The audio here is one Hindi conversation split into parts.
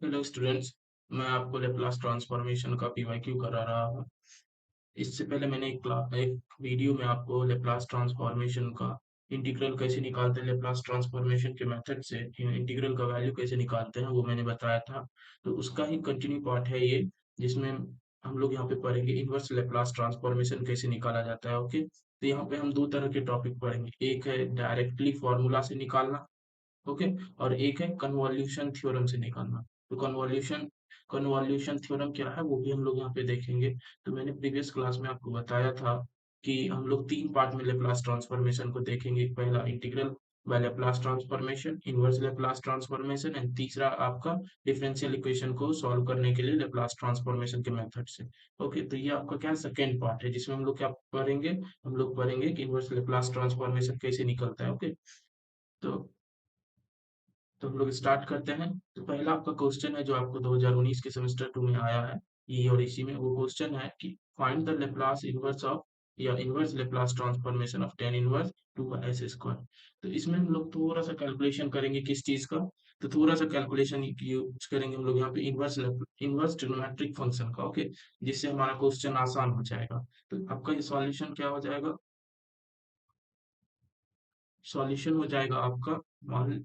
Hello students. मैं आपको लेप्लास ट्रांसफॉर्मेशन का पीवाईक्यू करा रहा हूँ। इससे पहले मैंने एक वीडियो में आपको लेप्लास ट्रांसफॉर्मेशन का इंटीग्रल कैसे निकालते हैं, लेप्लास ट्रांसफॉर्मेशन के मेथड से इंटीग्रल का वैल्यू कैसे निकालते हैं वो मैंने बताया था। तो उसका ही कंटिन्यू पार्ट है ये, जिसमें हम लोग यहाँ पे पढ़ेंगे इनवर्स लेप्लास ट्रांसफॉर्मेशन कैसे निकाला जाता है। ओके, तो यहाँ पे हम दो तरह के टॉपिक पढ़ेंगे, एक है डायरेक्टली फॉर्मूला से निकालना, ओके, और एक है कन्वॉल्यूशन थ्योरम से निकालना। तो कन्वॉल्यूशन थ्योरम क्या है वो भी हम लोग यहाँ पे देखेंगे। तो मैंने प्रीवियस क्लास में आपको बताया था कि हम लोग तीन पार्ट में लेप्लास ट्रांसफॉर्मेशन को देखेंगे। पहला integral by Laplace transformation, inverse Laplace transformation, and तीसरा आपका डिफरेंशियल इक्वेशन को सॉल्व करने के लिए लेप्लास ट्रांसफॉर्मेशन के मेथड से। ओके, तो ये आपका क्या सेकेंड पार्ट है, जिसमें हम लोग क्या पढ़ेंगे, हम लोग पढ़ेंगे कि इनवर्स लेप्लास ट्रांसफॉर्मेशन कैसे निकलता है। ओके, तो हम लोग स्टार्ट करते हैं। तो पहला आपका क्वेश्चन है जो आपको 2019 के सेमेस्टर 2 में आया है, ये और इसी में वो क्वेश्चन है कि find the Laplace inverse of या inverse Laplace transformation of tan inverse 2 s square. तो इसमें हम लोग थोड़ा सा कैलकुलेशन करेंगे किस चीज का, तो थोड़ा सा कैलकुलेशन यूज करेंगे हम लोग यहाँ पे इनवर्स ट्रिग्नोमेट्रिक फंक्शन का। ओके, जिससे हमारा क्वेश्चन आसान हो जाएगा। तो आपका ये सॉल्यूशन क्या हो जाएगा, सॉल्यूशन हो जाएगा आपका, मान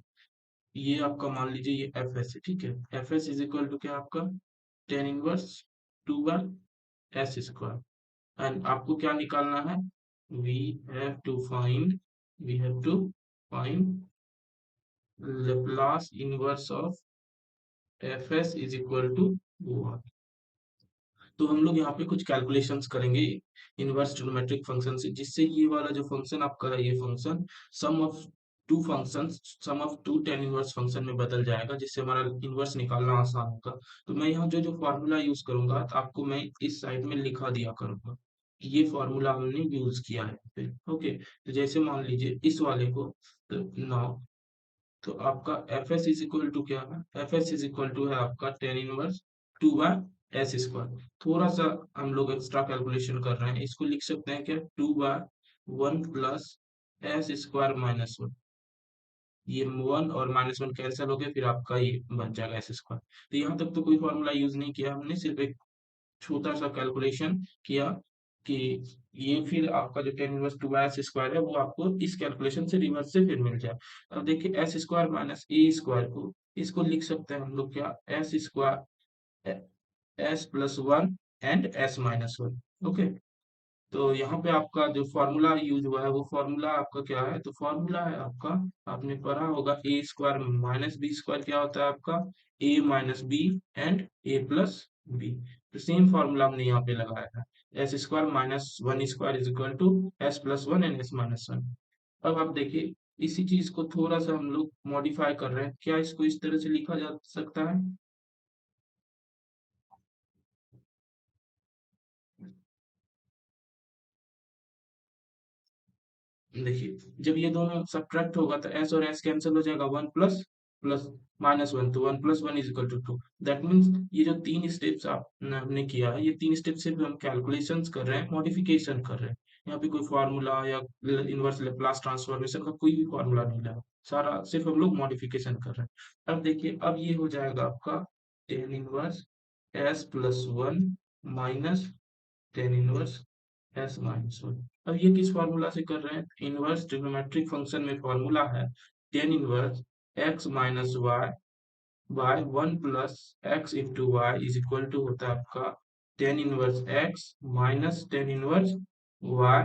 ये आपका मान लीजिए ये एफ एस है, ठीक है। F S is equal to क्या आपका tan inverse 2/s square. And आपको क्या निकालना है, we have to find we have to find Laplace inverse of F S is equal to 1। तो हम लोग यहाँ पे कुछ कैलकुलेशंस करेंगे इनवर्स ट्रिग्नोमेट्रिक फंक्शन से, जिससे ये वाला जो फंक्शन आपका है ये function sum of two functions sum of two tan inverse function में बदल जाएगा, जिससे हमारा इनवर्स निकालना आसान होगा। तो मैं यहाँ जो जो फॉर्मूला यूज करूंगा तो आपको मैं इस साइड में लिखा दिया करूंगा कि ये फॉर्मूला हमने यूज किया है फिर। ओके, तो जैसे मान लीजिए इस वाले को, तो नाउ तो आपका F S is equal to क्या है, F S is equal to है आपका टेन इनवर्स 2/s स्क्वायर। थोड़ा सा हम लोग एक्स्ट्रा कैलकुलेशन कर रहे हैं, इसको लिख सकते हैं क्या 2/1 plus S square minus one. ये वन और माइनस वन कैंसिल हो गया, फिर आपका ये बन जाएगा एस स्क्वायर। तो यहाँ तक तो कोई फॉर्मूला यूज नहीं किया हमने, सिर्फ एक छोटा सा कैलकुलेशन किया कि ये फिर आपका जो टेन इनवर्स 2/s स्क्वायर है वो आपको इस कैलकुलेशन से रिवर्स से फिर मिल जाए। अब देखिए एस स्क्वायर माइनस ए स्क्वायर को, इसको लिख सकते हैं हम लोग क्या, S square S plus one and s minus one. Okay, तो यहाँ पे आपका जो फॉर्मूला यूज हुआ है वो फॉर्मूला आपका क्या है, तो फॉर्मूला है आपका, आपने पढ़ा होगा a square minus b square क्या होता है आपका, a minus b and a plus b. तो सेम फॉर्मूला हमने यहाँ पे लगाया है, s square minus one square is equal to s plus one and s minus one. अब आप देखिए इसी चीज को थोड़ा सा हम लोग मॉडिफाई कर रहे हैं, क्या इसको इस तरह से लिखा जा सकता है, देखिए जब ये दोनों सब्ट्रैक्ट होगा तो एस और एस कैंसिल हो जाएगा, one plus plus minus one, तो one plus one is equal to two. That means ये जो तीन स्टेप्स आपने हमने किया है, ये तीन स्टेप से भी हम कैलकुलेशंस कर रहे हैं, मॉडिफिकेशन कर रहे हैं। यहाँ पे कोई फार्मूला या इनवर्स लेप्लास ट्रांसफॉर्मेशन का कोई भी फार्मूला नहीं लगा, सारा सिर्फ हम लोग मॉडिफिकेशन कर रहे हैं। अब देखिए अब ये हो जाएगा आपका tan inverse S plus one minus tan inverse S minus one. अब ये किस फॉर्मूला से कर रहे हैं, इनवर्स ट्रिग्नोमेट्रिक फंक्शन में फॉर्मूला है tan inverse X minus Y by one plus X into Y is equal to होता है आपका tan inverse X minus tan inverse Y.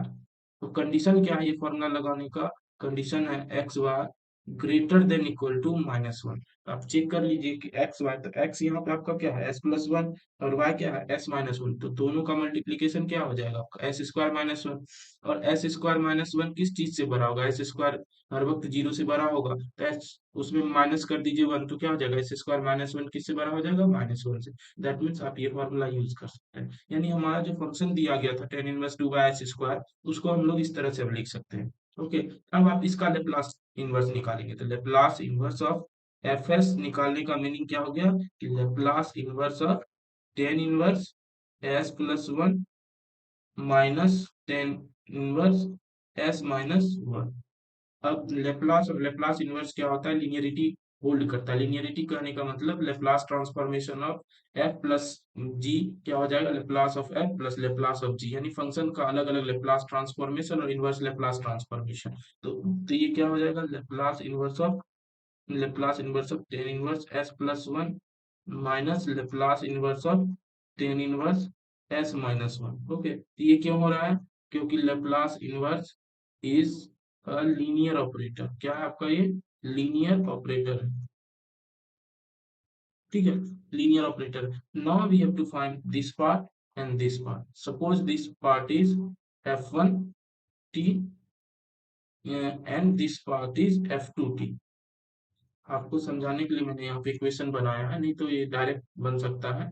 तो कंडीशन क्या है ये फॉर्मूला लगाने का, कंडीशन है X Y greater than equal to minus one. आप चेक कर लीजिए कि एक्स वाई, तो एक्स यहाँ पे आपका क्या है एस प्लस वन और वाई क्या है एस माइनस वन, तो दोनों का मल्टीप्लीकेशन क्या हो जाएगा आपका एस स्क्वायर माइनस वन। और एस स्क्वायर माइनस वन किस चीज से बड़ा होगा, एस स्क्वायर हर वक्त जीरो से बड़ा होगा, तो एस उसमें माइनस कर दीजिए वन, तो क्या हो जाएगा एस स्क्वायर माइनस वन किससे बड़ा हो जाएगा, माइनस वन से। दैट मीन्स आप ये फॉर्मूला यूज कर सकते हैं, यानी हमारा जो फंक्शन दिया गया था टेन इनवर्स 2/s स्क्वायर, उसको हम लोग इस तरह से अब लिख सकते हैं। ओके, अब आप इसका लेप्लास इनवर्स निकालेंगे, तो Laplace inverse of F S निकालने का मीनिंग क्या हो गया कि Laplace inverse of tan inverse S plus one minus tan inverse S minus one. अब लेप्लास और लेप्लास इनवर्स क्या होता है, लीनियरिटी होल्ड करता है। लीनियरिटी कहने का मतलब Laplace transformation of f plus g क्या हो जाएगा, Laplace of f plus Laplace of g, यानी फंक्शन का अलग अलग लेप्लास ट्रांसफॉर्मेशन और इनवर्स लेप्लास ट्रांसफॉर्मेशन। तो ये क्या हो जाएगा, Laplace inverse of tan inverse S plus one minus Laplace inverse of tan inverse S minus one. Okay, तो ये क्यों हो रहा है, क्योंकि Laplace inverse is a linear operator. क्या है आपका ये, लीनियर ऑपरेटर है, ठीक है, linear operator. Now we have to find this part and this part. Suppose this part is f1 t and this part is f2 t। आपको समझाने के लिए मैंने यहाँ पे इक्वेशन बनाया है, नहीं तो ये डायरेक्ट बन सकता है।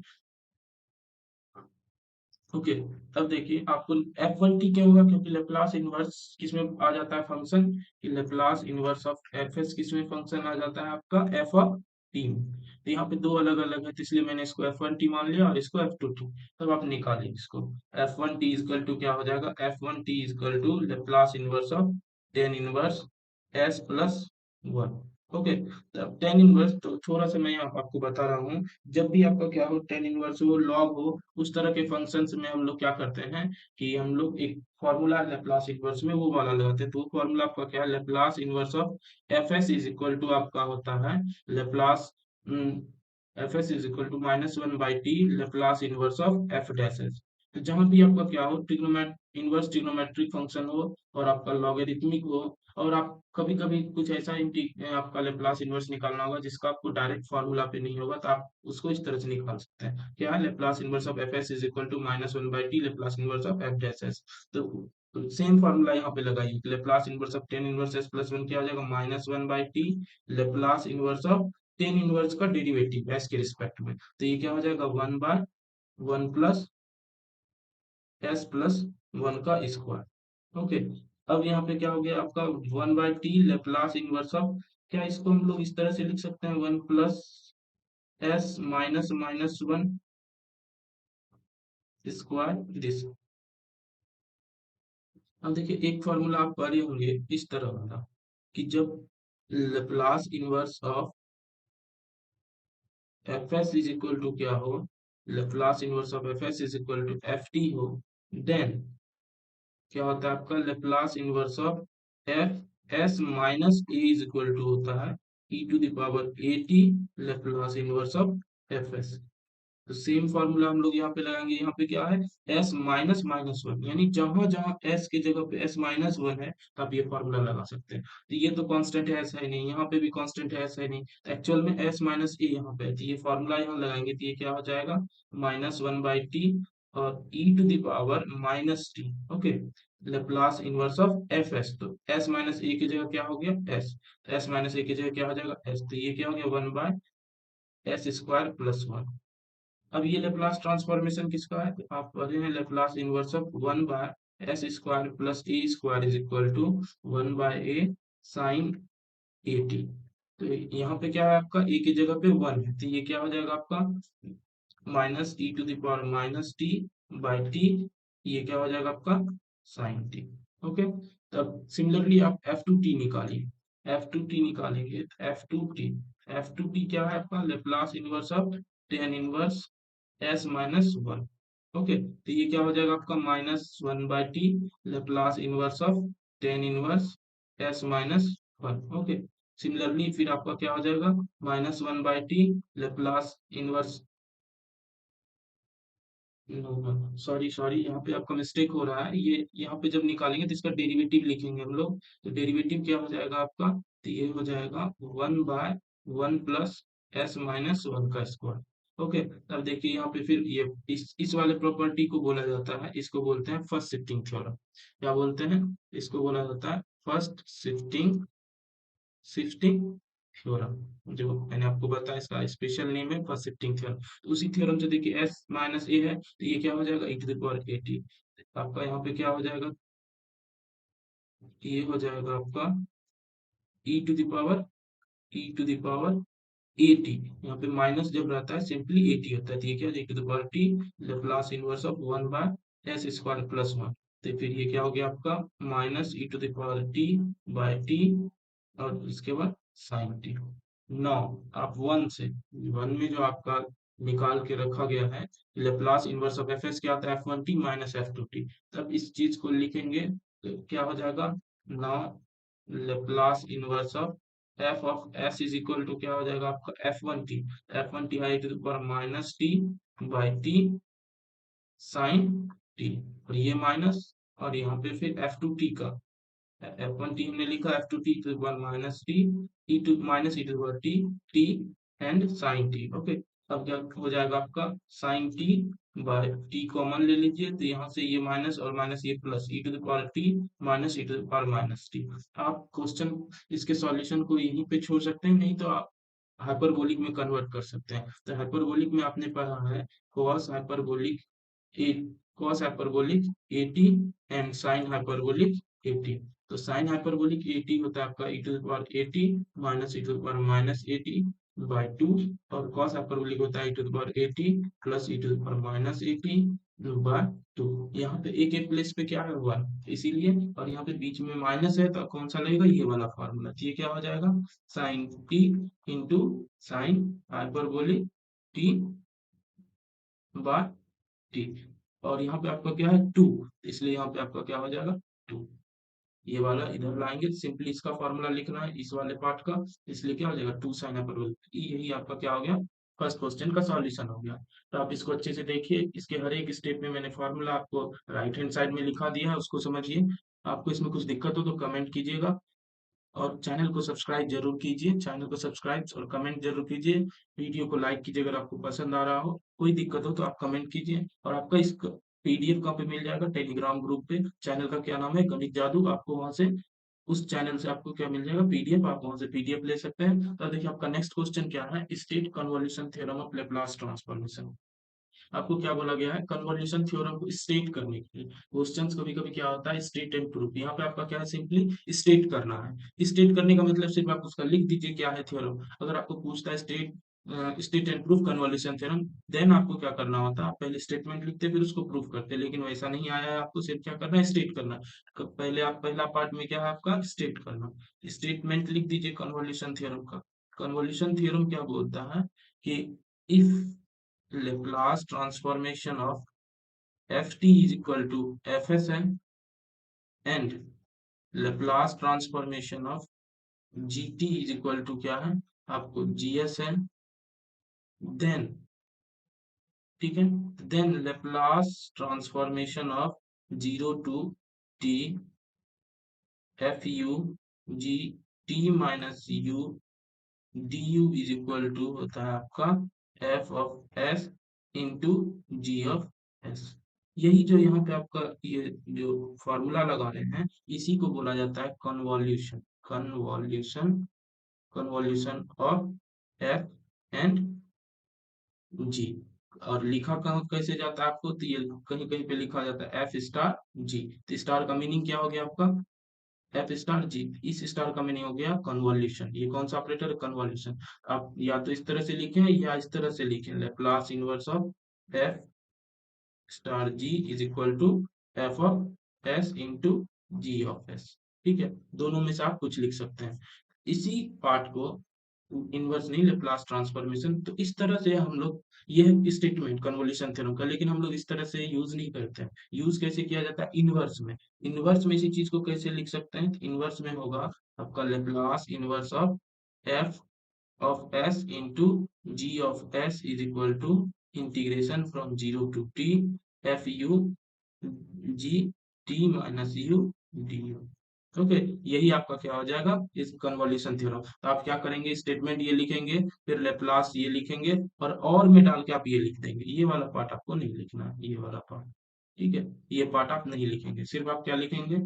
ओके, तब देखिए आपको f1t क्या होगा, क्योंकि लेप्लास इनवर्स किसमें आ जाता है फंक्शन, कि लेप्लास इनवर्स ऑफ fs किसमें फंक्शन आ जाता है आपका f ऑफ t में। तो यहाँ पे दो अलग अलग है, तो इसलिए मैंने इसको f1t मान लिया और इसको f2t। तब आप निकालिए इसको, f1t इजकल टू क्या हो जाएगा, f1t is equal to Laplace inverse of tan inverse s plus one. Okay, तब टेन इनवर्स तो थोड़ा सा मैं आपको बता रहा हूँ, जब भी आपका क्या हो, टेन इनवर्स हो, लॉग हो, उस तरह के फंक्शंस में हम लोग क्या करते हैं कि हम लोग एक फॉर्मूला लेप्लास इनवर्स में वो वाला लगाते हैं। तो वो फॉर्मूला आपका क्या है, Laplace inverse of F S is equal to आपका होता है Laplace F S is equal to minus one by T Laplace inverse of F dash S. तो जहां भी आपका क्या हो, ट्रिग्नोमेट इनवर्स ट्रिग्नोमेट्रिक फंक्शन हो और आपका लॉगरिथमिक हो, और आप कभी कभी कुछ ऐसा आपका लेप्लास इनवर्स निकालना होगा जिसका आपको डायरेक्ट फार्मूला पे नहीं होगा, तो आप उसको इस तरह से निकाल सकते हैं। क्या है, Laplace inverse of F S is equal to minus one by T Laplace inverse of F dash S. तो सेम फार्मूला यहाँ पे लगाइए, Laplace inverse of tan inverse S plus one क्या हो जाएगा, minus one by T Laplace inverse of tan inverse का डेरिवेटिव एस के रिस्पेक्ट में। तो ये क्या हो जाएगा, one by one plus S plus one का स्क्वायर। ओके, अब यहाँ पे क्या हो गया आपका, one by T Laplace inverse of, क्या इसको हम लोग इस तरह से लिख सकते हैं, one plus s minus minus one square this. अब देखिए एक फॉर्मूला आप पढ़े होंगे इस तरह वाला, कि जब Laplace inverse of F S is equal to क्या हो, Laplace inverse of F S is equal to f t हो, देन क्या होता है आपका Laplace inverse of F s minus a is equal to होता है e to the power a t Laplace inverse of F S. तो सेम फॉर्मूला हम लोग यहाँ पे लगाएंगे, यहाँ पे क्या है, s माइनस माइनस वन, यानी जहां जहां s की जगह पे s माइनस वन है, तो आप ये फॉर्मूला लगा सकते हैं। तो ये तो कांस्टेंट है, ऐसा ही नहीं, यहाँ पे भी कांस्टेंट है, ऐसा ही नहीं, तो एक्चुअल में s माइनस ए यहाँ पे है, तो ये फॉर्मूला यहाँ लगाएंगे तो ये क्या हो जाएगा, माइनस वन बाई टी और e to the power minus T. Okay, Laplace inverse of F S, तो s माइनस ए की जगह क्या हो गया s, तो s माइनस ए की जगह क्या हो जाएगा s, तो ये क्या हो गया, one by S square plus one. अब ये लेप्लास ट्रांसफॉर्मेशन किसका है, तो आप पढ़े हैं Laplace inverse of one by S square plus A square is equal to one by A sine A T. तो यहाँ पे क्या है आपका, ए की जगह पे वन है, तो ये क्या हो जाएगा आपका minus E to the power minus T by T, ये क्या हो जाएगा आपका साइन टी। ओके, तब सिमिलरली आप एफ टू टी निकालिए, एफ टू टी निकालेंगे, F two T, F two T क्या है आपका, Laplace inverse of tan inverse S minus one. Okay, तो ये क्या हो जाएगा आपका minus one by T Laplace inverse of tan inverse S minus one. Okay, similarly फिर आपका क्या हो जाएगा, minus one by T Laplace inverse, sorry sorry, यहाँ पे आपका मिस्टेक हो रहा है, ये यहाँ पे जब निकालेंगे तो इसका डेरिवेटिव लिखेंगे हम लोग। तो डेरिवेटिव क्या हो जाएगा आपका, तो ये हो जाएगा one by one plus s minus one का स्क्वायर। ओके, अब देखिए यहाँ पे फिर ये इस वाले प्रॉपर्टी को बोला जाता है, इसको बोलते हैं फर्स्ट शिफ्टिंग थ्योरम। क्या बोलते हैं, इसको बोला जाता है फर्स्ट शिफ्टिंग शिफ्टिंग थ्योरम। जो मैंने आपको बताया इसका स्पेशल नेम है फर्स्ट शिफ्टिंग थ्योरम। तो उसी थ्योरम से देखिए एस माइनस ए है, तो ये क्या हो जाएगा e to the power a t. आपका यहाँ पे क्या हो जाएगा, ये हो जाएगा आपका e to the power e to the power a t. यहाँ पे माइनस जब रहता है सिंपली ए टी होता है, तो ये क्या है, to the power T Laplace inverse of one by S square plus one. तो फिर ये क्या हो गया आपका minus E to the power T by T और इसके बाद साइन टी। 9 आप वन से, वन में जो आपका निकाल के रखा गया है Laplace inverse of F S क्या आता है F one T minus F two T, तब इस चीज को लिखेंगे तो क्या हो जाएगा 9 Laplace inverse of s is equal to क्या हो जाएगा आपका f one t i to the power minus T by t sine t, और ये माइनस, और यहाँ पे फिर एफ टू टी का एफ वन टी हमने लिखा f two t two one minus t t two minus E two one t t and sine T. Okay, अब क्या हो जाएगा आपका sine T by T common ले लीजिए तो यहाँ से ये माइनस और माइनस ये plus e to the power t minus E to the power minus t. आप क्वेश्चन इसके सॉल्यूशन को यहीं पे छोड़ सकते हैं, नहीं तो आप हाइपरबोलिक में कन्वर्ट कर सकते हैं। तो हाइपरबोलिक में आपने पढ़ा है cos hyperbolic a cos hyperbolic 80 and sin hyperbolic 80। तो sin हाइपरबोलिक 80 होता है आपका e to the power 80 minus e to the power minus 80 by 2, और cos हाइपरबोलिक होता है e to the power 80 plus e to the power minus 80 by 2। यहाँ पे एक एक प्लेस पे क्या है 1 इसीलिए, और यहाँ पे बीच में माइनस है तो कौन सा लगेगा ये वाला फॉर्मूला, तो ये क्या हो जाएगा sin t into sine hyperbolic t by T, और यहाँ पे आपका क्या है 2, इसलिए यहाँ पे आपका क्या हो जाएगा 2। ये वाला इधर लाएंगे, सिंपली इसका फॉर्मूला लिखना है इस वाले पार्ट का, इसलिए क्या हो जाएगा 2 साइन हाइपरबोलिक, यही आपका क्या हो गया फर्स्ट क्वेश्चन का सॉल्यूशन हो गया। तो आप इसको अच्छे से देखिए, इसके हर एक स्टेप में मैंने फॉर्मूला आपको राइट हैंड साइड में लिखा दिया है, उसको समझिए। आपको इसमें कुछ दिक्कत हो तो कमेंट कीजिएगा, और चैनल को सब्सक्राइब जरूर कीजिए, चैनल को सब्सक्राइब और कमेंट जरूर कीजिए, वीडियो को लाइक कीजिए अगर आपको पसंद आ रहा हो, कोई दिक्कत हो तो आप कमेंट कीजिए। और आपका इस पीडीएफ कहाँ पे मिल जाएगा, टेलीग्राम ग्रुप पे, चैनल का क्या नाम है गणित जादू, आपको वहां से उस चैनल से आपको क्या मिल जाएगा पीडीएफ, आप वहां से पीडीएफ ले सकते हैं। तो देखिए आपका नेक्स्ट क्वेश्चन क्या है, state convolution theorem of Laplace transformation. आपको क्या बोला गया है कन्वोल्यूशन थ्योरम को स्टेट करने के लिए। क्वेश्चंस कभी कभी क्या होता है स्टेट एंड प्रूफ, यहाँ पे आपका क्या है सिंपली स्टेट करना है। स्टेट करने का मतलब सिर्फ आप उसका लिख दीजिए क्या है थ्योरम। अगर आपको पूछता है state and proof convolution theorem, then आपको क्या करना होता है, आप पहले स्टेटमेंट लिखते फिर उसको प्रूफ करते, लेकिन वैसा नहीं आया है, आपको सिर्फ क्या करना है स्टेट करना है। पहले आप पहला पार्ट में क्या है आपका स्टेट करना, स्टेटमेंट लिख दीजिए कन्वोल्यूशन थ्योरम का। कन्वोल्यूशन थ्योरम क्या बोलता है कि if Laplace transformation of ft is equal to fsn and Laplace transformation of gt is equal to क्या है आपको gsn, then ठीक है, then Laplace transformation of 0 to t fu g t minus u du is equal to होता है आपका f of s into g of s. यही जो यहाँ पे आपका ये जो फॉर्मूला लगा रहे हैं इसी को बोला जाता है convolution, convolution, convolution of f and g. और लिखा कहाँ कैसे जाता है आपको, तो ये कहीं कहीं पे लिखा जाता है एफ स्टार जी। तो स्टार का मीनिंग क्या हो गया आपका एफ स्टार जी, इस स्टार का मीनिंग हो गया कन्वॉल्यूशन। ये कौन सा ऑपरेटर है कन्वॉल्यूशन। आप या तो इस तरह से लिखें या इस तरह से लिखें, Laplace inverse of f star g is equal to f of s into g of s. ठीक है, दोनों में से आप कुछ लिख सकते हैं। इसी पार्ट को इनवर्स नहीं लेप्लास ट्रांसफॉर्मेशन, तो इस तरह से हम लोग ये है स्टेटमेंट कन्वोल्यूशन थ्योरम का, लेकिन हम लोग इस तरह से यूज नहीं करते हैं। यूज कैसे किया जाता है इनवर्स में, इनवर्स में इसी चीज को कैसे लिख सकते हैं, इनवर्स में होगा आपका Laplace inverse of F of s into g of s is equal to integration from 0 to t f u g t minus u du। Okay, यही आपका क्या हो जाएगा इस कन्वोल्यूशन थ्योरम। तो आप क्या करेंगे स्टेटमेंट ये लिखेंगे, फिर लेप्लास ये लिखेंगे, और में डाल के आप ये लिख देंगे, ये वाला पार्ट आपको नहीं लिखना है, ये वाला पार्ट। ठीक है, ये पार्ट आप नहीं लिखेंगे, सिर्फ आप क्या लिखेंगे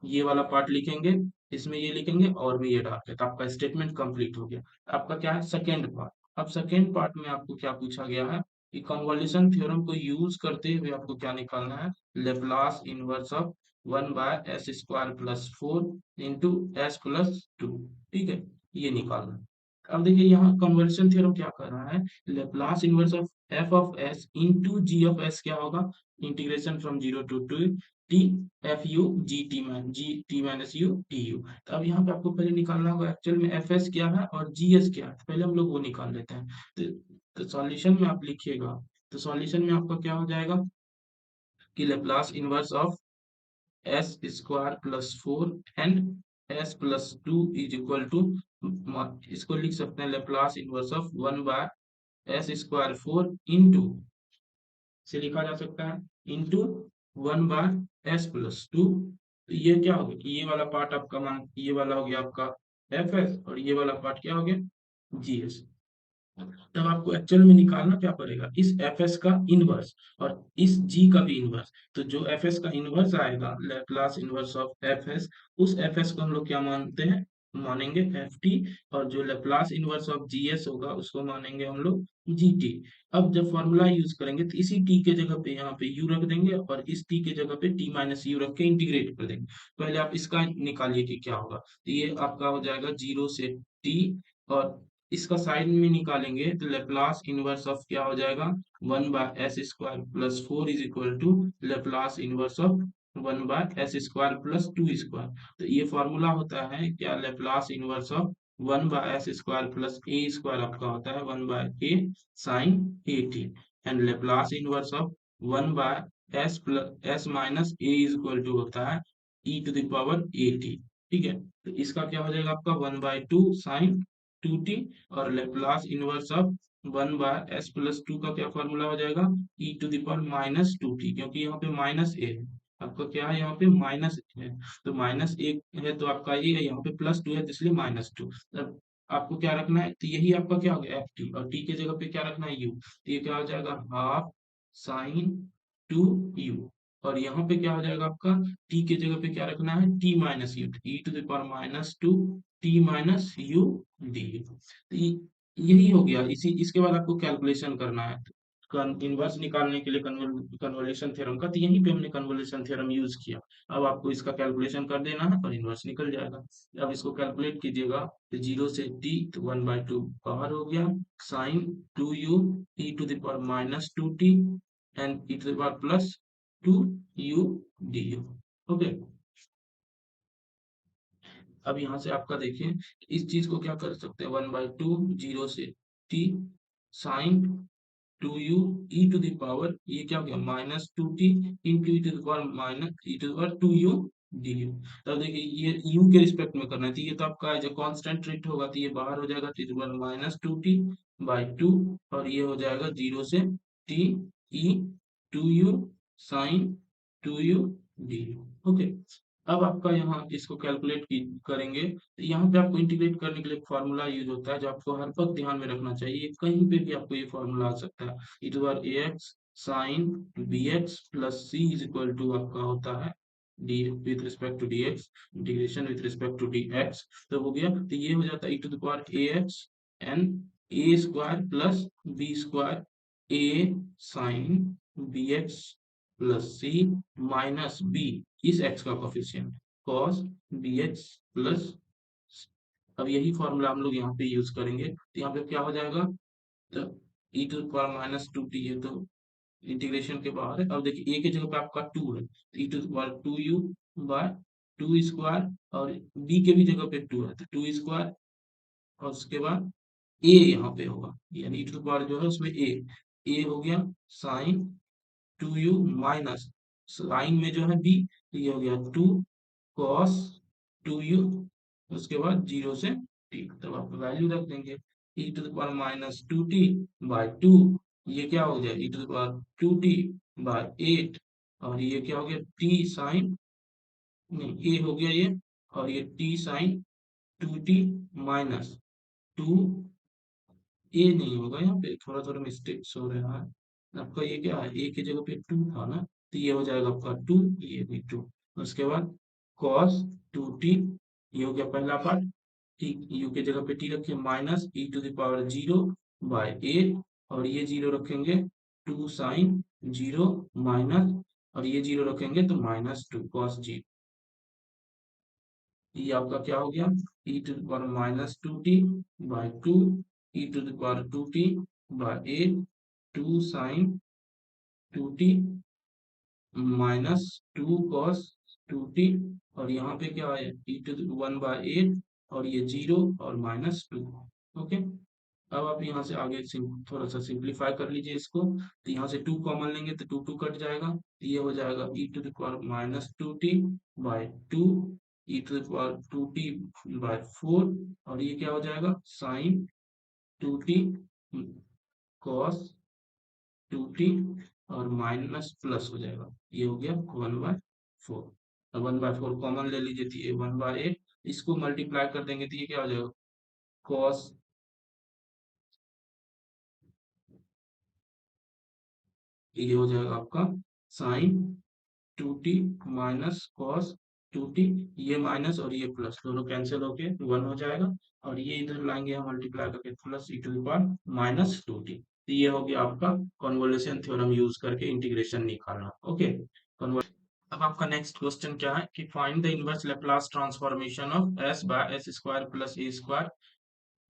ये वाला पार्ट लिखेंगे, इसमें ये लिखेंगे और में ये डाल के, तो आपका स्टेटमेंट कंप्लीट हो गया। आपका क्या है सेकेंड पार्ट। अब सेकेंड पार्ट में आपको क्या पूछा गया है कि कन्वोल्यूशन थ्योरम को यूज करते हुए आपको क्या निकालना है, Laplace inverse of 1 by S square plus 4 into S plus 2। ठीक है, ये निकालना है। अब देखिए यहाँ कन्वर्शन थ्योरम क्या कर रहा है, Laplace inverse of f of s into g of s क्या होगा, integration from 0 to 2 t f u g t minus u t u. तो अब यहाँ पे आपको पहले निकालना होगा एक्चुअल में एफ एस क्या है और जी एस क्या है, तो पहले हम लोग वो निकाल लेते हैं। तो सॉल्यूशन में आप लिखिएगा, तो सॉल्यूशन में आपका क्या हो जाएगा कि Laplace inverse of s square plus four and s plus two is equal to, इसको लिख सकते हैं Laplace inverse of one by S square four into, से लिखा जा सकता है into one by s plus two. तो ये क्या हो गया कि ये वाला पार्ट आपका मान, ये वाला हो गया आपका एफ एस और ये वाला पार्ट क्या हो गया जी एस। तब आपको एक्चुअल में निकालना क्या पड़ेगा, इस एफ एस का इनवर्स और इस जी का भी इनवर्स। तो जो एफ एस का इनवर्स आएगा Laplace inverse of F S, उस एफ एस को हम लोग क्या मानते हैं, मानेंगे एफ टी। और जो Laplace inverse of G S होगा उसको मानेंगे हम लोग जी टी। अब जब फॉर्मूला यूज करेंगे तो इसी टी के जगह पे यहाँ पे यू रख देंगे और इस टी के जगह पे टी माइनस यू रख के इंटीग्रेट कर देंगे। पहले आप इसका निकालिए कि क्या होगा, तो ये आपका हो जाएगा जीरो से टी, और इसका साइड में निकालेंगे तो लेप्लास इनवर्स ऑफ क्या हो जाएगा one by S square plus four is equal to Laplace inverse of one by S square plus two square. तो ये फॉर्मूला होता है क्या, Laplace inverse of one by S square plus A square आपका होता है one by A sine A t, and Laplace inverse of one by s plus s minus a is equal to होता है e to the power a T. ठीक है, तो इसका क्या हो जाएगा आपका one by two sine two t, और Laplace inverse of one by s plus two का क्या फॉर्मूला हो जाएगा e to the power minus two t, क्योंकि यहाँ पे माइनस ए है, आपका क्या है यहाँ पे माइनस है, तो माइनस एक है तो आपका ये है, यहाँ पे प्लस टू है तो इसलिए माइनस टू। अब आपको क्या रखना है, तो यही आपका क्या हो गया एफ टी, और टी के जगह पे क्या रखना है यू, तो ये क्या हो जाएगा हाफ साइन टू यू, और यहाँ पे क्या हो जाएगा आपका टी के जगह पे क्या रखना है t minus u, e to the power minus two t minus u d. यही हो गया, इसी इसके बाद आपको कैलकुलेशन करना है इनवर्स निकालने के लिए कन्वोल्यूशन थ्योरम का, तो यहीं पे हमने कन्वोल्यूशन थ्योरम यूज किया। अब आपको इसका कैलकुलेशन कर देना है और इनवर्स निकल जाएगा। अब इसको कैलकुलेट कीजिएगा, तो जीरो से टी तो वन बाई टू बाहर हो गया, sine two u e to the power minus two t and e to the power plus two u d u. Okay, अब यहाँ से आपका देखिए इस चीज को क्या कर सकते हैं, वन बाई टू जीरो से t sine two u e to the power, ये क्या हो गया minus two t into e to the power minus E to the power two u d u. तब देखिए ये u के रिस्पेक्ट में करना है, तो ये तो आपका जो कांस्टेंट रेट होगा तो ये बाहर हो जाएगा t the power minus two t by two, और ये हो जाएगा जीरो से t e to u sine two u d u. Okay, अब आपका यहाँ इसको कैलकुलेट करेंगे तो यहाँ पे आपको इंटीग्रेट करने के लिए फॉर्मूला यूज होता है जो आपको हर वक्त ध्यान में रखना चाहिए, कहीं पे भी आपको ये फॉर्मूला आ सकता है, e to power a x sine b x plus c is equal to आपका होता है d with respect to d x, integration with respect to d x. तो हो गया, तो ये हो जाता है e to the power a x n a square plus b square a sine b x plus c minus b इस x का कोफिशिएंट cos bx प्लस, अब यही फॉर्मूला हम लोग यहाँ पे यूज करेंगे, तो यहाँ पे क्या हो जाएगा, तो e to power minus two t है तो इंटीग्रेशन के बाहर है। अब देखिए a के जगह पे आपका टू है तो e to power two u by two square, और b के भी जगह पे टू है तो टू स्क्वायर, और उसके बाद a यहाँ पे होगा, यानी ई टू पावर जो है उसमें a हो गया sine two u minus sine में जो है b, तो ये हो गया टू कॉस टू यू, उसके बाद जीरो से टी, तब आप वैल्यू रख देंगे e to the power minus two t by two, ये क्या हो जाए e to the power two t by eight, और ये क्या हो गया टी साइन, नहीं ए हो गया ये, और ये t sine two t minus two, a नहीं होगा यहाँ पे, थोड़ा थोड़ा मिस्टेक्स हो रहा है आपका, ये क्या है ए की जगह पे टू था ना, तो ये हो जाएगा आपका टू, ये भी टू, उसके बाद cos टू टी, ये हो गया पहला पार्ट, ठीक यू के जगह पे टी रखिए minus E to the power zero by eight, और ये जीरो रखेंगे टू साइन जीरो माइनस, और ये जीरो रखेंगे तो माइनस टू कॉस जी, ये आपका क्या हो गया e to the power minus two t by two e to the power two t by eight two sine two t -2 cos 2t, और यहाँ पे क्या है e⁻1/8, और ये 0 और -2। ओके, अब आप यहाँ से आगे थोड़ा सा सिंप्लीफाई कर लीजिए इसको, तो यहाँ से 2 कॉमन लेंगे तो 2 2 कट जाएगा, तो ये हो जाएगा e⁻²t/2, e⁻²t/4, और ये क्या हो जाएगा sin 2t cos 2t, और माइनस प्लस हो जाएगा, ये हो गया 1/4। अब 1/4 कॉमन ले लीजिए, तो ये 1/8, इसको मल्टीप्लाई कर देंगे तो ये क्या हो जाएगा cos, ये हो जाएगा आपका sin 2t minus cos 2t, ये माइनस और ये प्लस दोनों कैंसिल होके 1 हो जाएगा, और ये इधर लाएंगे हम मल्टीप्लाई करके प्लस e⁻²t, तो ये हो गया आपका कन्वोल्यूशन थ्योरम यूज करके इंटीग्रेशन निकालना। ओके, अब आपका नेक्स्ट क्वेश्चन क्या है कि find the inverse Laplace transformation of s by s square plus a square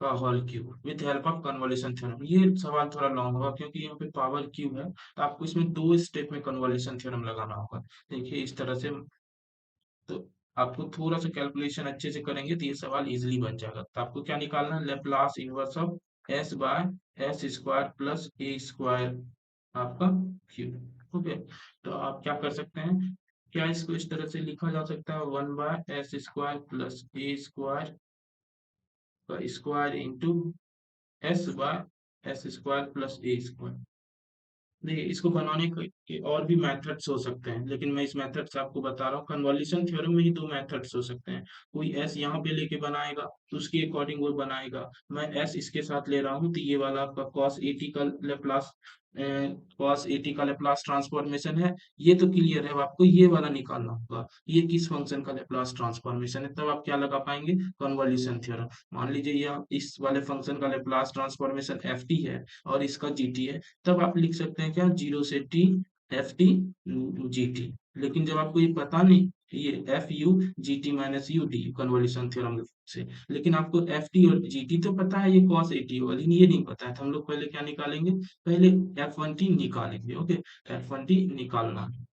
का whole cube with help of convolution theorem. ये सवाल थोड़ा लॉन्ग होगा क्योंकि यहाँ पे पावर क्यूब है, तो आपको इसमें 2 स्टेप में कन्वोल्यूशन थ्योरम लगाना होगा। देखिए इस तरह से, तो आपको थोड़ा सा कैलकुलेशन अच्छे से करेंगे तो ये सवाल इजीली बन जाएगा। तो आपको क्या निकालना है, Laplace inverse of s by s square plus a square आपका क्यूब। ओके, तो आप क्या कर सकते हैं, क्या इसको इस तरह से लिखा जा सकता है 1/s² प्लस a स्क्वायर का square into s/s² plus a square. देखिए इसको बनाने के और भी मेथड्स हो सकते हैं, लेकिन मैं इस मेथड से आपको बता रहा हूँ, कन्वोल्यूशन थ्योरम में ही 2 मेथड्स हो सकते हैं। कोई s यहाँ पे लेके बनाएगा तो उसके अकॉर्डिंग वो बनाएगा, मैं s इसके साथ ले रहा हूँ तो ये वाला आपका cos 80 का लेप्लास ट्रांसफॉर्मेशन है। ये तो क्लियर है, अब आपको ये वाला निकालना होगा, ये किस फंक्शन का लेप्लास ट्रांसफॉर्मेशन है, तब आप क्या लगा पाएंगे कन्वोल्यूशन थ्योरम। मान लीजिए ये इस वाले फंक्शन का लेप्लास ट्रांसफॉर्मेशन ft है और इसका gt है, तब आप लिख सकते हैं क्या 0 से t ft gt। लेकिन जब आपको ये पता नहीं, ये F u g t minus u D convolution theorem से, लेकिन आपको एफ टी और जी टी तो पता है ये कॉस 80 होगा, लेकिन ये नहीं पता है, तो हम लोग पहले क्या निकालेंगे, पहले f1t निकालेंगे। ओके, f1t निकालना है,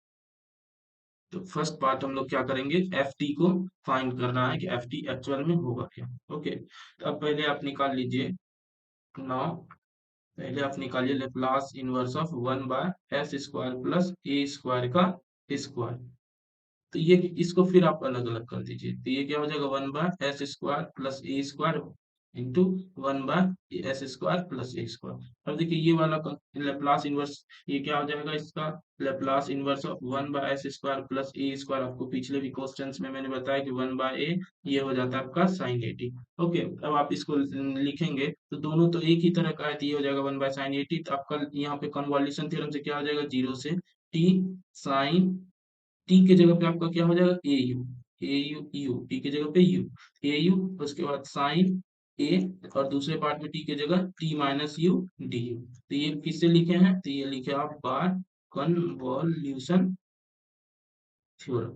तो फर्स्ट पार्ट हम लोग क्या करेंगे, एफ टी को फाइंड करना है कि एफ टी एक्चुअल में होगा क्या। ओके, तो अब पहले आप निकाल लीजिए, नाउ पहले आप निकालिए Laplace inverse of 1/s² plus a square का स्क्वायर। तो ये इसको फिर आप अलग अलग कर दीजिए, तो ये क्या हो जाएगा 1/s² plus a square into 1/s² plus a square. अब देखिए ये वाला लेप्लास इनवर्स, ये क्या हो जाएगा इसका Laplace inverse of 1/s² plus a square. आपको पिछले भी क्वेश्चंस में मैंने बताया कि 1/a ये हो जाता है आपका sin 80। ओके, अब आप इसको लिखेंगे तो दोनों तो एक ही तरह का है, तो ये हो जाएगा 1/sin 80, तो आपका यहाँ पे कन्वोल्यूशन थ्योरम से क्या हो जाएगा 0 से t sin टी के जगह पे आपका क्या हो जाएगा ए यू टी के जगह पे यू ए यू, उसके बाद साइन ए, और दूसरे पार्ट में टी के जगह t minus u d u. तो ये किससे लिखे हैं, तो ये लिखे आप by convolution theorem,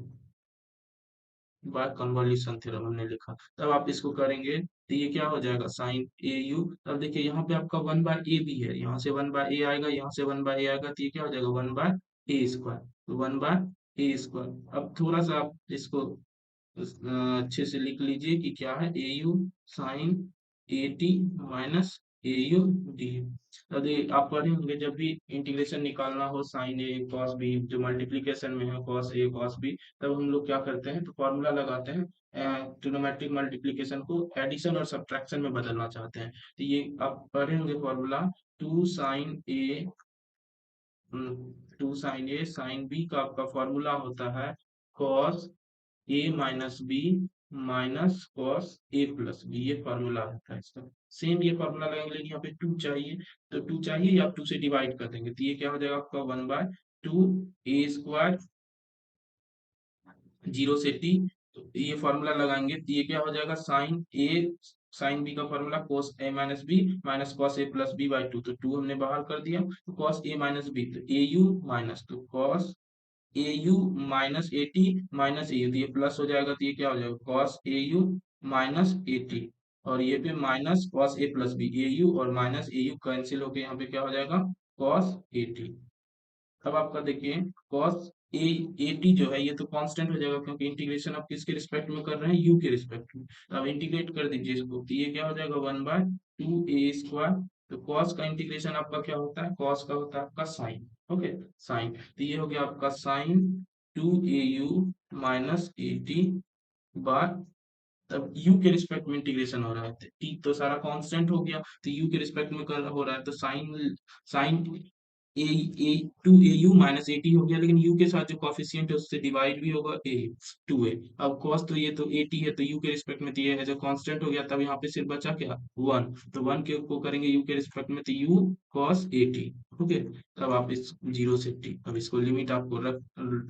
by convolution theorem हमने लिखा। तब आप इसको करेंगे तो ये क्या हो जाएगा साइन ए यू। अब देखिए यहाँ पे आपका 1/a भी है, यहाँ से 1/a आएगा, यहाँ से 1/a आएगा, तो ये क्या हो जाएगा 1/a², तो 1/a²। अब थोड़ा सा आप इसको अच्छे से लिख लीजिए कि क्या है a u sine 80 minus a u d. यदि आप पढ़े होंगे जब भी इंटीग्रेशन निकालना हो साइन ए कॉस बी, जो मल्टीप्लिकेशन में है कॉस ए कॉस बी, तब हम लोग क्या करते हैं तो फॉर्मूला लगाते हैं, ट्रिग्नोमेट्रिक मल्टीप्लिकेशन को एडिशन और सब्ट्रैक्शन में बदलना चाहते हैं, तो ये आप पढ़े होंगे फॉर्मूला 2 साइन बी का आपका फॉर्मूला होता है cos a minus b minus cos a plus B, ये फॉर्मूला होता है इसका। सेम ये फॉर्मूला लगाएंगे, लेकिन यहाँ पे 2 चाहिए, तो 2 चाहिए या 2 से डिवाइड कर देंगे, तो ये क्या हो जाएगा आपका 1/2 a² 0 से t। तो ये फॉर्मूला लगाएंगे तो ये क्या हो जाएगा साइन बी का formula cos a minus b minus cos a plus b by 2, तो 2 हमने बाहर कर दिया, तो cos a माइनस बी, तो ए यू माइनस, तो cos A u minus 80 minus a u, तो ये प्लस हो जाएगा, तो ये क्या हो जाएगा cos ए यू माइनस 80, और ये पे minus cos a plus b, a u और माइनस ए यू कैंसिल होके यहाँ पे क्या हो जाएगा cos 80। अब आपका देखिए cos ए ए टी जो है ये तो कांस्टेंट हो जाएगा, क्योंकि इंटीग्रेशन आप किसके रिस्पेक्ट में कर रहे हैं, यू के रिस्पेक्ट में। तो अब इंटीग्रेट कर दीजिए इसको, तो ये क्या हो जाएगा 1/2a²। तो कॉस का इंटीग्रेशन आपका क्या होता है, कॉस का होता है आपका साइन। ओके, साइन, तो ये हो गया आपका sine 2au minus a t बार, तब यू के रिस्पेक्ट में इंटीग्रेशन हो रहा है, टी तो सारा कांस्टेंट हो गया, तो यू के रिस्पेक्ट में कर हो रहा है, तो sine sine a a 2au minus a t हो गया, लेकिन यू के साथ जो कॉफिशिएंट है उससे डिवाइड भी होगा, ए 2a। अब कॉस तो ये तो ए टी है, तो यू के रिस्पेक्ट में तो ये है जो कांस्टेंट हो गया, तब यहाँ पे सिर्फ बचा क्या, 1। तो 1 के को करेंगे यू के रिस्पेक्ट में, तो u cos a T. Okay, तब आप इस 0 से टी, अब इसको लिमिट आपको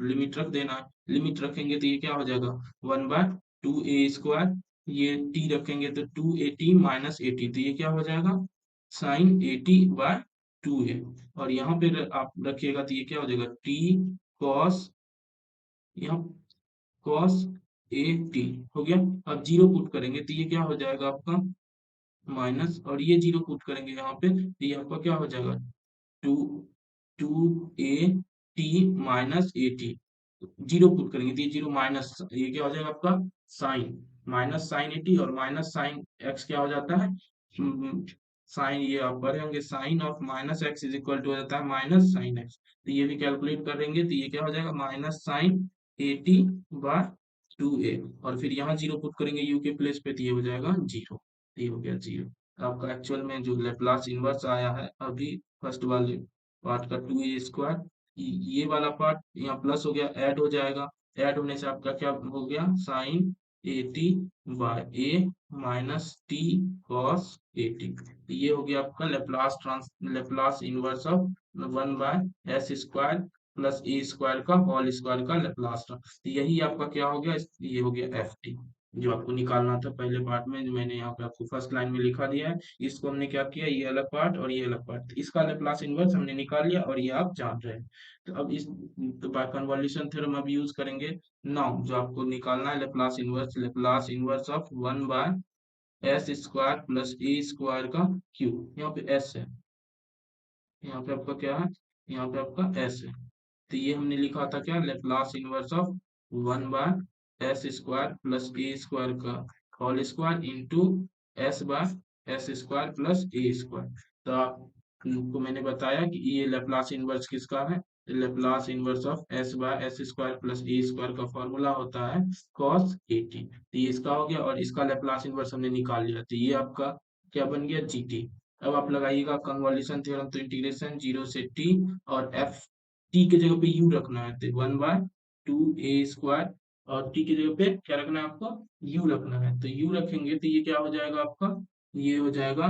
लिमिट रख देना है। लिमिट रखेंगे तो ये क्या हो जाएगा 1/2a², ये टी रखेंगे तो 2at माइनस ए टी, तो ये क्या हो जाएगा साइन 80/2a। और यहाँ पे आप रखिएगा तो ये क्या हो जाएगा टी कॉस, यहाँ कॉस ए टी हो गया। अब जीरो पुट करेंगे तो ये क्या हो जाएगा आपका माइनस, और ये जीरो पुट करेंगे यहाँ पे तो ये आपका क्या हो जाएगा two two a t minus a t. Zero put करेंगे तो ये जीरो माइनस, ये क्या हो जाएगा आपका साइन, माइनस साइन 80, और माइनस साइन एक्स क्या हो जाता है साइन, ये आप पढ़े होंगे sine of minus x is equal to हो जाता है माइनस साइन एक्स। तो ये भी कैलकुलेट करेंगे तो ये क्या हो जाएगा माइनस साइन 80/2a, और फिर यहाँ जीरो पुट करेंगे यू के प्लेस पे तो ये हो जाएगा जीरो, ये हो गया जीरो। आपका एक्चुअल में जो लेप्लास इनवर्स आया है अभी फर्स्ट वाले पार्ट का 2a², ये वाला पार्ट यहाँ प्लस हो गया, ऐड हो जाएगा, ऐड होने से आपका क्या हो गया sign 80/a minus T cos 80। तो ये हो गया आपका Laplace inverse of 1/s² plus a² का होल स्क्वायर का लेप्लास। तो यही आपका क्या हो गया, ये हो गया एफ टी, जो आपको निकालना था पहले पार्ट में, जो मैंने यहाँ पे आपको फर्स्ट लाइन में लिखा दिया है। इसको हमने क्या किया, ये अलग पार्ट और ये अलग पार्ट, इसका लेप्लास इनवर्स हमने निकाल लिया और ये आप जान रहे हैं। तो अब इस तो बाय कन्वॉल्यूशन थ्योरम अब यूज करेंगे। नाउ जो आपको निकालना है Laplace inverse of 1/s² plus a² का क्यूब, यहाँ पे s है, यहाँ पे आपका क्या है, यहाँ पे आपका s है। तो ये हमने लिखा था क्या, Laplace inverse of 1/s² plus a² का whole square into s/s² plus a²। तो आपको मैंने बताया कि ये लेप्लास इनवर्स किसका है, Laplace inverse of s/s² plus a² का फॉर्मूला होता है cos 80। तो ये इसका हो गया, और इसका लेप्लास इनवर्स हमने निकाल लिया, तो ये आपका क्या बन गया gt। अब आप लगाइएगा कन्वॉल्यूशन थ्योरम, तो इंटीग्रेशन 0 से t, और f टी की जगह पे यू रखना है, तो 1/2a², और टी की जगह पे क्या रखना है आपको, यू रखना है। तो यू रखेंगे तो ये क्या हो जाएगा आपका, ये हो जाएगा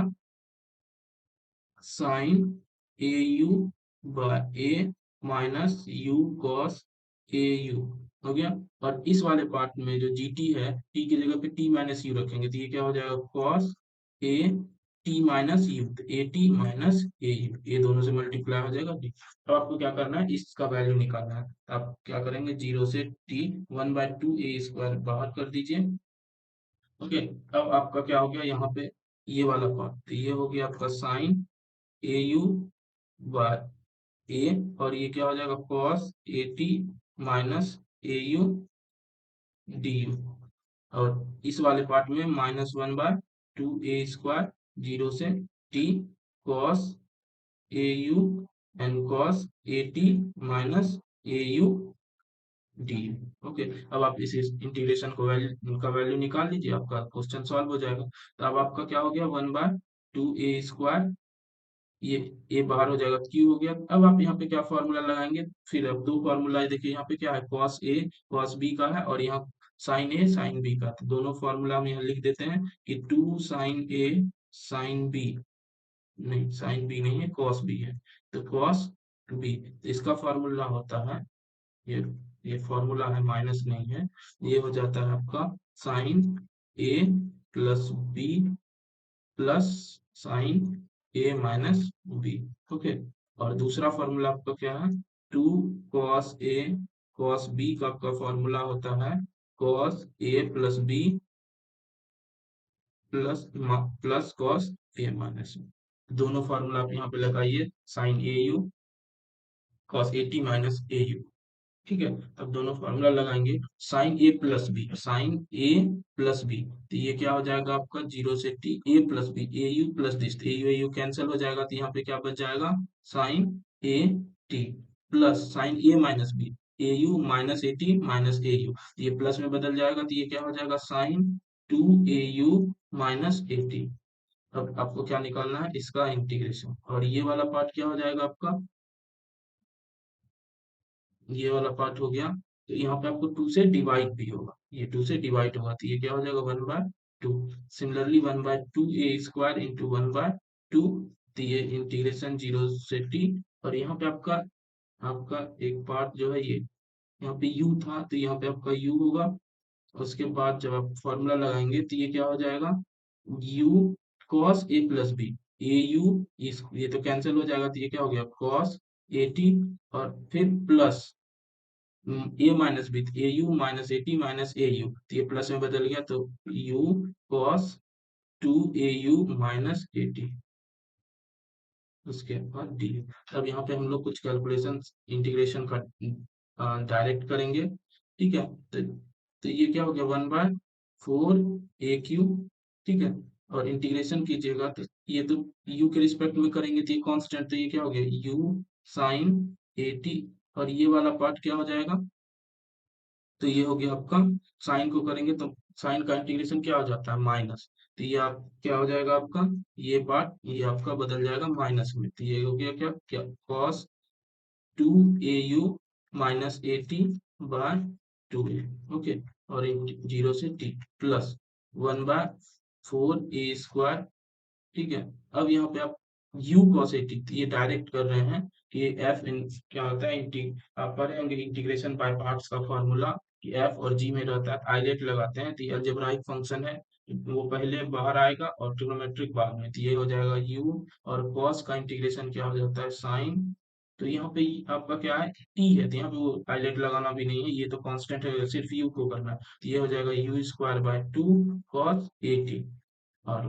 sine a u by a minus u cos a u हो गया। और इस वाले पार्ट में जो जी टी है, टी की जगह पे टी माइनस यू रखेंगे तो ये क्या हो जाएगा cos a t minus you, A t minus a u, ये दोनों से मल्टीप्लाई हो जाएगा टी। तो आपको क्या करना है, इसका वैल्यू निकालना है। तो आप क्या करेंगे, 0 से टी 1/2a² बाहर कर दीजिए। ओके, अब आपका क्या हो गया यहाँ पे ये वाला पार्ट, तो ये हो गया आपका साइन ए यू बाय ए, और ये क्या हो जाएगा cos a t minus a u d you, और इस वाले पार्ट में -1/2a², 0 से T cos a you and cos a t minus a u D. Okay, अब आप इस इंटीग्रेशन को वैल्यू का वैल्यू निकाल लीजिए, आपका क्वेश्चन सॉल्व हो जाएगा। तो अब आपका क्या हो गया 1/2a², ये ए बाहर हो जाएगा, क्यू हो गया। अब आप यहाँ पे क्या फॉर्मूला लगाएंगे, फिर अब दो फॉर्मूला है, देखिए यहाँ पे क्या है कॉस ए कॉस बी का है, और यहाँ साइन ए साइन बी का, तो दोनों फॉर्मूला हम यहाँ लिख देते हैं कि 2 साइन ए साइन बी, नहीं साइन बी नहीं है कॉस बी है, तो कॉस बी, तो इसका फॉर्मूला होता है ये ये फॉर्मूला है, माइनस नहीं है, ये हो जाता है आपका sign a plus b plus sine a minus B. Okay, और दूसरा फॉर्मूला आपका क्या है, 2 कॉस ए कॉस बी का आपका फॉर्मूला होता है cos a plus b plus plus cos a minus. दोनों फॉर्मूला आप यहाँ पे लगाइए, sine a u cos a t minus a u. ठीक है। अब दोनों फॉर्मूला लगाएंगे, sine a plus b, sine a plus b, तो ये क्या हो जाएगा आपका 0 से t, a plus b, a u plus this, a u cancel हो जाएगा, तो यहाँ पे क्या बच जाएगा, sine A t plus sine a minus b, a u minus a t minus a u, ये प्लस में बदल जाएगा, तो ये क्या हो जाएगा, sine 2 au minus a t. अब आपको क्या निकालना है, इसका इंटीग्रेशन, और ये वाला पार्ट क्या हो जाएगा आपका, ये वाला पार्ट हो गया, तो यहाँ पे आपको 2 से डिवाइड भी होगा, ये 2 से डिवाइड होगा, तो ये क्या हो जाएगा 1/2। सिमिलरली 1/2 a² इंटू 1/2, तो ये इंटीग्रेशन 0 से t, और यहाँ पे आपका आपका एक पार्ट जो है ये, यहाँ पे u था, तो यहाँ पे आपका u होगा, उसके बाद जब आप फॉर्मूला लगाएंगे तो ये क्या हो जाएगा, u cos a plus b, a u, ये तो कैंसिल हो जाएगा, तो ये क्या हो गया cos ए टी, और फिर plus a minus b, a u minus a t minus a u, तो ये प्लस में बदल गया, तो u cos 2 au minus a t, उसके बाद डी। अब यहाँ पे हम लोग कुछ कैलकुलेशन इंटीग्रेशन का डायरेक्ट करेंगे, ठीक है। तो ये क्या हो गया 1/4 a क्यू, ठीक है, और इंटीग्रेशन कीजिएगा, तो ये तो u के रिस्पेक्ट में करेंगे, तो ये कांस्टेंट, तो ये क्या हो गया u साइन ए टी, और ये वाला पार्ट क्या हो जाएगा, तो ये हो गया आपका, साइन को करेंगे तो साइन का इंटीग्रेशन क्या हो जाता है, माइनस, तो ये आप क्या हो जाएगा आपका, ये पार्ट ये आपका बदल जाएगा माइनस में, तो ये हो गया क्या क्या cos 2 au minus a t by 2a, okay, और 0 से t प्लस 1/4 a², ठीक है। अब यहाँ पे आप u cos a t, ये डायरेक्ट कर रहे हैं, कि f इन क्या होता है, आप पढ़े होंगे इंटीग्रेशन बाय पार्ट्स का फॉर्मूला, कि f और g में रहता है, आइलेट लगाते हैं, तो ये अलजेब्राइक फंक्शन है, वो पहले बाहर आएगा और ट्रिग्नोमेट्रिक बाद में, तो ये हो जाएगा u, और cos का इंटीग्रेशन क्या हो जाता है, साइन, तो यहाँ पे आपका क्या है t है, तो यहाँ पे वो आइलेट लगाना भी नहीं है, ये तो कांस्टेंट है, सिर्फ u को करना है, तो ये हो जाएगा u² by 2 cos a t, और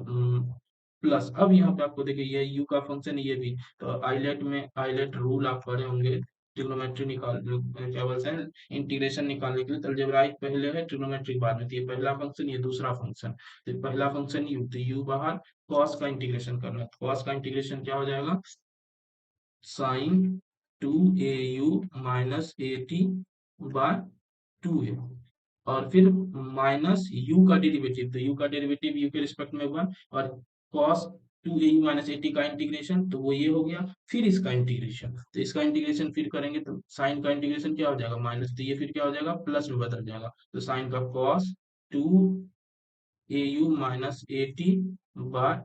प्लस, अब यहाँ पे आपको देखिए ये u का फंक्शन, ये भी, तो आइलेट में आइलेट रूल आप पढ़े होंगे, ट्रिग्नोमेट्री निकाल क्या बोलते हैं, इंटीग्रेशन निकालने के लिए, तो अलजेब्राइक पहले है, ट्रिग्नोमेट्रिक बाद में, तो ये पहला फंक्शन, ये दूसरा फंक्शन, तो पहला फंक्शन u, तो u बाहर, cos का इंटीग्रेशन करना है, cos का इंटीग्रेशन क्या हो जाएगा, sine 2 au minus a t by 2a, और फिर माइनस u का डेरिवेटिव, तो u का डेरिवेटिव u के रिस्पेक्ट में हुआ, और cos 2 au minus a t का इंटीग्रेशन, तो वो ये हो गया, फिर इसका इंटीग्रेशन, तो इसका इंटीग्रेशन फिर करेंगे, तो साइन का इंटीग्रेशन क्या हो जाएगा माइनस, तो ये फिर क्या हो जाएगा प्लस में बदल जाएगा, तो साइन का cos 2 au minus a t by,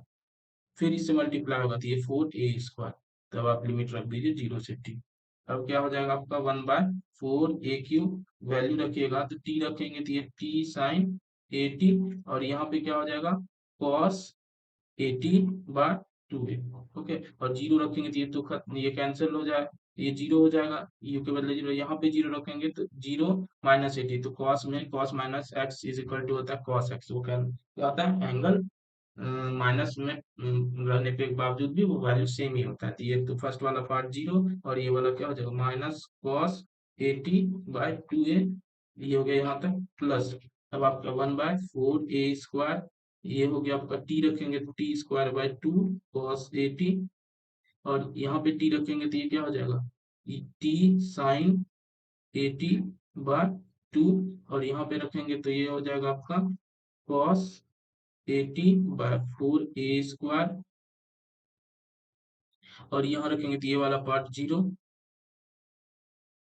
फिर इससे मल्टीप्लाई होगा, तो ये 4a², तब आप लिमिट रख दीजिए 0 से t, अब क्या हो जाएगा आपका 1/4 a क्यू, वैल्यू रखिएगा तो t रखेंगे, तो ये t साइन ए टी, और यहाँ पे क्या हो जाएगा cos a t by 2a, okay, और जीरो रखेंगे तो ये तो खत्म, ये कैंसिल हो जाए, ये जीरो हो जाएगा, यू के बदले जीरो, यहाँ पे जीरो रखेंगे तो जीरो माइनस ए टी, तो cos में cos minus x is equal to होता है cos x, वो क्या होता है एंगल, माइनस में रहने के बावजूद भी वो वैल्यू सेम ही होता है, तो ये तो फर्स्ट वाला पार्ट जीरो, और ये वाला क्या हो जाएगा माइनस कॉस 80/2a, ये हो गया यहाँ तक प्लस, अब आपका 1/4 a², ये हो गया आपका t रखेंगे तो t² बाय 2 cos 80, और यहाँ पे t रखेंगे तो ये क्या हो जाएगा t साइन 80/2, और यहाँ पे रखेंगे तो ये हो जाएगा आपका cos 80/4 a², और यहाँ रखेंगे तो ये वाला पार्ट जीरो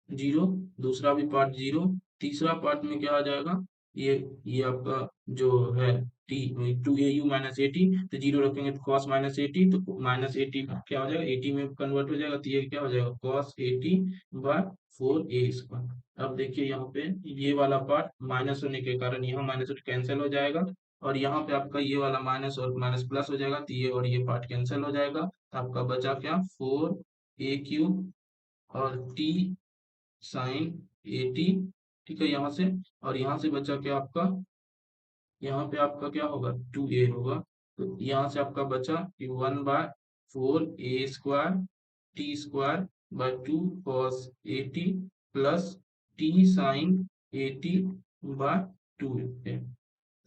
जीरो, दूसरा भी पार्ट जीरो, तीसरा पार्ट में क्या आ जाएगा, ये आपका जो है T 2 au minus a T, तो जीरो रखेंगे तो cos माइनस ए टी, तो माइनस ए टी क्या हो जाएगा 80 में कन्वर्ट हो जाएगा, तो ये क्या हो जाएगा cos 80/4 a²। अब देखिए यहाँ पे ये वाला पार्ट माइनस होने के कारण यहाँ माइनस कैंसिल हो जाएगा, और यहाँ पे आपका ये वाला माइनस और माइनस प्लस हो जाएगा, तो ये और ये पार्ट कैंसिल हो जाएगा, तो आपका बचा क्या 4 a क्यू, और टी साइन 80, ठीक है यहाँ से, और यहाँ से बचा क्या आपका, यहाँ पे आपका क्या होगा 2a होगा, तो यहाँ से आपका बचा कि 1/4 a² t² by 2 cos 80 plus t sine A t by 2 है।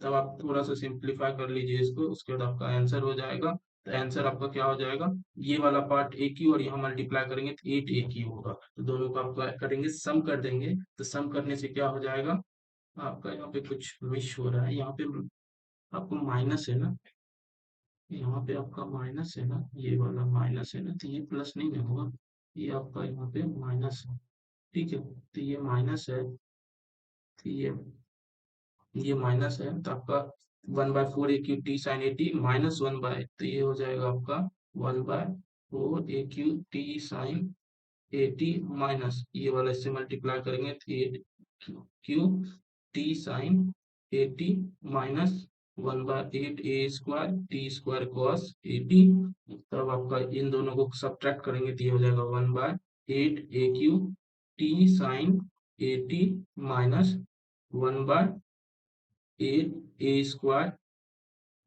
तब आप थोड़ा सा सिंप्लीफाई कर लीजिए इसको, उसके बाद आपका आंसर हो जाएगा। तो आंसर आपका क्या हो जाएगा, ये वाला पार्ट ए क्यू और यहाँ मल्टीप्लाई करेंगे तो 8 ए क्यू होगा। तो दोनों को आप करेंगे, सम कर देंगे, तो सम करने से क्या हो जाएगा, आपका यहाँ पे कुछ मिस हो रहा है, यहाँ पे आपको माइनस है ना, यहाँ पे आपका माइनस है ना, ये वाला माइनस है ना, तो ये प्लस नहीं ना होगा, ये आपका यहाँ पे माइनस है। ठीक है, तो ये माइनस है, तो ये माइनस है, तो आपका 1/4 AQ T sin 80 -1 बाय, तो ये हो जाएगा आपका 1/4 AQ T sin 80 माइनस ये वाला, इससे मल्टीप्लाई करेंगे तो 8Q T sin 80 -1/8 A² T² cos 80। तब आपका इन दोनों को सब्ट्रैक्ट करेंगे तो ये हो जाएगा 1/8 AQ T sin 80 -1/8 A²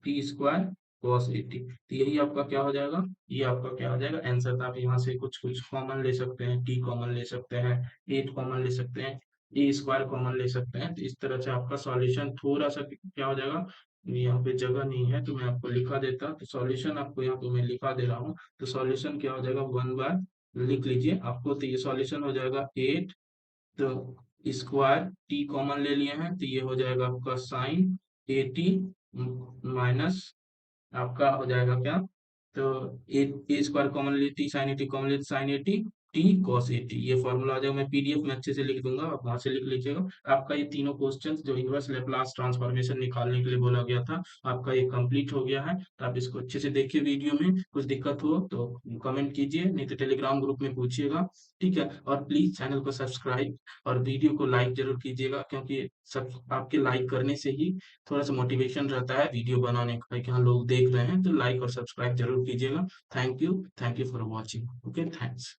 T² cos 80। तो यही आपका क्या हो जाएगा, ये आपका क्या हो जाएगा आंसर। तो आप यहाँ से कुछ कुछ कॉमन ले सकते हैं, टी कॉमन ले सकते हैं, 8 कॉमन ले सकते हैं, A² कॉमन ले सकते हैं। तो इस तरह से आपका सॉल्यूशन थोड़ा सा क्या हो जाएगा, यहाँ पे जगह नहीं है तो मैं आपको लिखा देता, तो सॉल्यूशन आपको यहाँ पे मैं लिखा दे रहा हूँ। तो सॉल्यूशन क्या हो जाएगा, 1 बार लिख लीजिए आपको, तो ये सॉल्यूशन हो जाएगा 8, तो स्क्वायर टी कॉमन ले लिए हैं तो ये हो जाएगा आपका साइन 80 माइनस आपका हो जाएगा क्या, तो A² कॉमन ले, टी साइन 80 कॉमन ले, साइन 80 टी कॉस 80, ये फॉर्मूला आ जाएगा। मैं पीडीएफ में अच्छे से लिख दूंगा, आप वहां से लिख लीजिएगा। आपका ये तीनों क्वेश्चंस जो इनवर्स लेप्लास ट्रांसफॉर्मेशन निकालने के लिए बोला गया था, आपका ये कंप्लीट हो गया है। तो आप इसको अच्छे से देखिए, वीडियो में कुछ दिक्कत हो तो कमेंट कीजिए, नहीं तो टेलीग्राम ग्रुप में पूछिएगा। ठीक है, और प्लीज चैनल को सब्सक्राइब और वीडियो को लाइक जरूर कीजिएगा, क्योंकि सब आपके लाइक करने से ही थोड़ा सा मोटिवेशन रहता है वीडियो बनाने का कि हाँ लोग देख रहे हैं। तो लाइक और सब्सक्राइब जरूर कीजिएगा। Thank you for watching. Okay, thanks.